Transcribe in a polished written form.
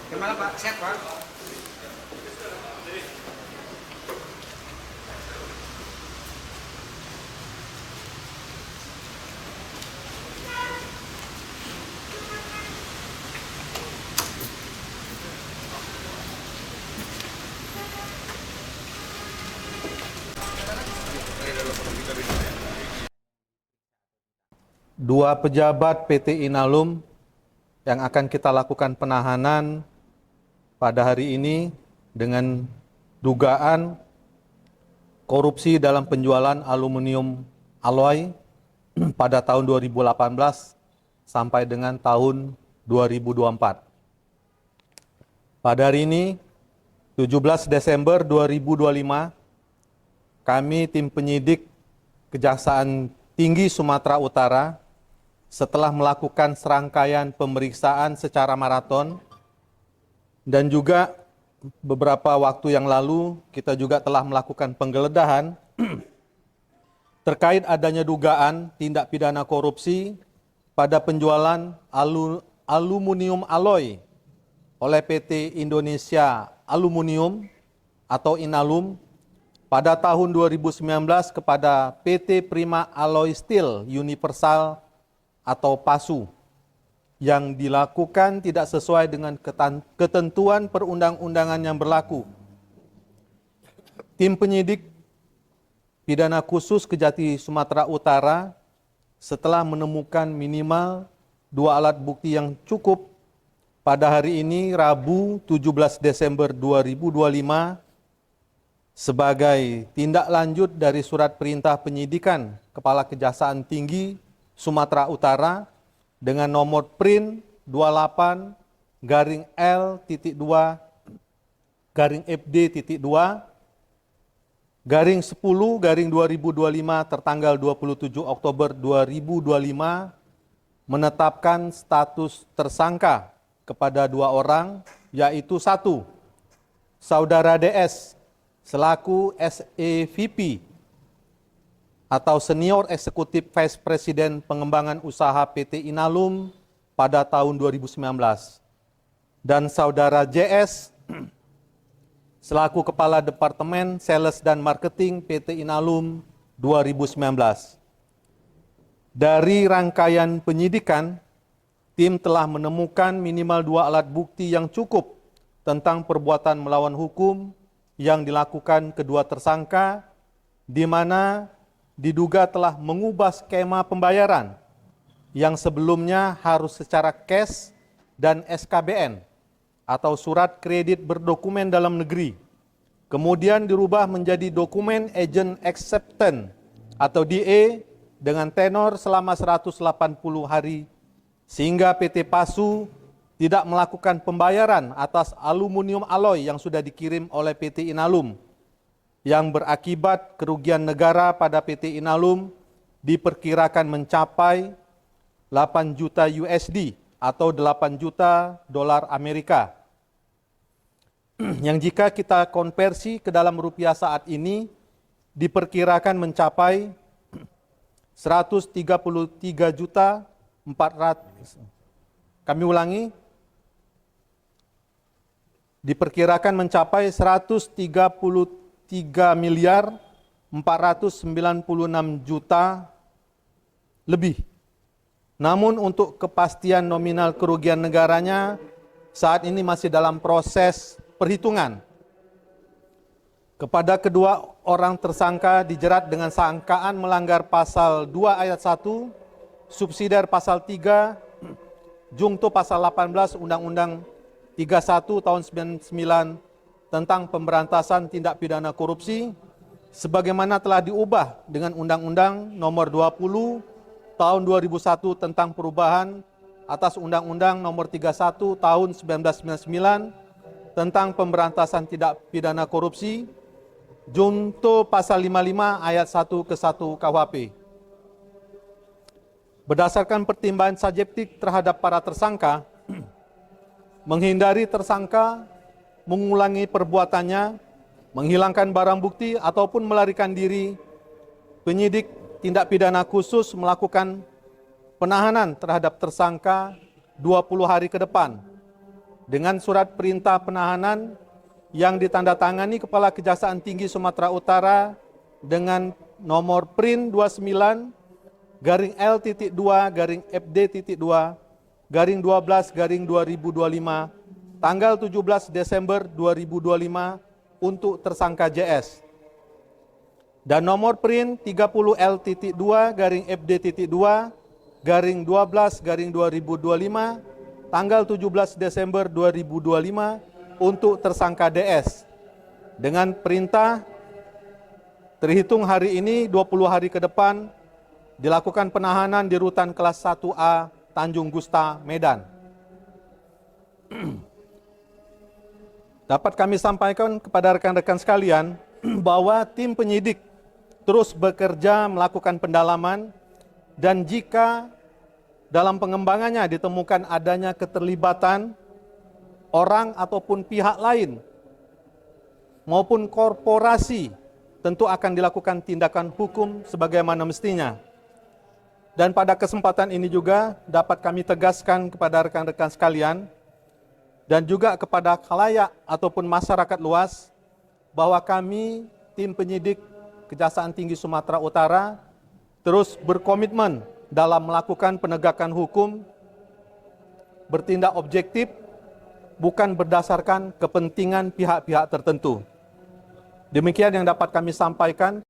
Gimana Pak? Sehat Pak? Dua pejabat PT Inalum yang akan kita lakukan penahanan pada hari ini dengan dugaan korupsi dalam penjualan aluminium alloy pada tahun 2018 sampai dengan tahun 2024. Pada hari ini, 17 Desember 2025, kami tim penyidik Kejaksaan Tinggi Sumatera Utara setelah melakukan serangkaian pemeriksaan secara maraton dan juga beberapa waktu yang lalu kita juga telah melakukan penggeledahan terkait adanya dugaan tindak pidana korupsi pada penjualan aluminium alloy oleh PT Indonesia Aluminium atau Inalum pada tahun 2019 kepada PT Prima Alloy Steel Universal atau PASU yang dilakukan tidak sesuai dengan ketentuan perundang-undangan yang berlaku. Tim penyidik pidana khusus Kejati Sumatera Utara setelah menemukan minimal 2 alat bukti yang cukup pada hari ini Rabu 17 Desember 2025 sebagai tindak lanjut dari surat perintah penyidikan Kepala Kejaksaan Tinggi Sumatera Utara dengan nomor print 28-L-2-FD-10-2025 tertanggal 27 Oktober 2025 menetapkan status tersangka kepada 2 orang, yaitu 1. Saudara DS selaku SEVP atau Senior Eksekutif Vice President Pengembangan Usaha PT Inalum pada tahun 2019. Dan Saudara JS selaku Kepala Departemen Sales dan Marketing PT Inalum 2019. Dari rangkaian penyidikan, tim telah menemukan minimal 2 alat bukti yang cukup tentang perbuatan melawan hukum yang dilakukan kedua tersangka, di mana diduga telah mengubah skema pembayaran yang sebelumnya harus secara cash dan SKBN atau surat kredit berdokumen dalam negeri, kemudian dirubah menjadi dokumen agent acceptance atau DA dengan tenor selama 180 hari sehingga PT PASU tidak melakukan pembayaran atas aluminium alloy yang sudah dikirim oleh PT Inalum, yang berakibat kerugian negara pada PT Inalum diperkirakan mencapai 8 juta USD atau 8 juta dolar Amerika. Yang jika kita konversi ke dalam rupiah saat ini diperkirakan mencapai 133 juta 400. Kami ulangi, diperkirakan mencapai 133 miliar 496 juta lebih. Namun untuk kepastian nominal kerugian negaranya saat ini masih dalam proses perhitungan. Kepada kedua orang tersangka dijerat dengan sangkaan melanggar pasal 2 ayat 1, subsidiar pasal 3, jungto pasal 18 Undang-Undang 31 tahun 99 tentang pemberantasan tindak pidana korupsi, sebagaimana telah diubah dengan Undang-Undang nomor 20 tahun 2001 tentang perubahan atas Undang-Undang nomor 31 tahun 1999 tentang pemberantasan tindak pidana korupsi, junto pasal 55 ayat 1 ke 1 KUHP. Berdasarkan pertimbangan subjektif terhadap para tersangka, menghindari tersangka mengulangi perbuatannya, menghilangkan barang bukti ataupun melarikan diri, penyidik tindak pidana khusus melakukan penahanan terhadap tersangka 20 hari ke depan dengan surat perintah penahanan yang ditandatangani Kepala Kejaksaan Tinggi Sumatera Utara dengan nomor PRIN 29-L-2-FD-2-12-2025 tanggal 17 Desember 2025 untuk tersangka JS. Dan nomor PRIN 30L-2-FD-12-2025 tanggal 17 Desember 2025 untuk tersangka DS. Dengan perintah terhitung hari ini 20 hari ke depan dilakukan penahanan di rutan kelas 1A Tanjung Gusta, Medan. Dapat kami sampaikan kepada rekan-rekan sekalian bahwa tim penyidik terus bekerja melakukan pendalaman dan jika dalam pengembangannya ditemukan adanya keterlibatan orang ataupun pihak lain maupun korporasi, tentu akan dilakukan tindakan hukum sebagaimana mestinya. Dan pada kesempatan ini juga dapat kami tegaskan kepada rekan-rekan sekalian dan juga kepada khalayak ataupun masyarakat luas bahwa kami tim penyidik Kejaksaan Tinggi Sumatera Utara terus berkomitmen dalam melakukan penegakan hukum, bertindak objektif, bukan berdasarkan kepentingan pihak-pihak tertentu. Demikian yang dapat kami sampaikan.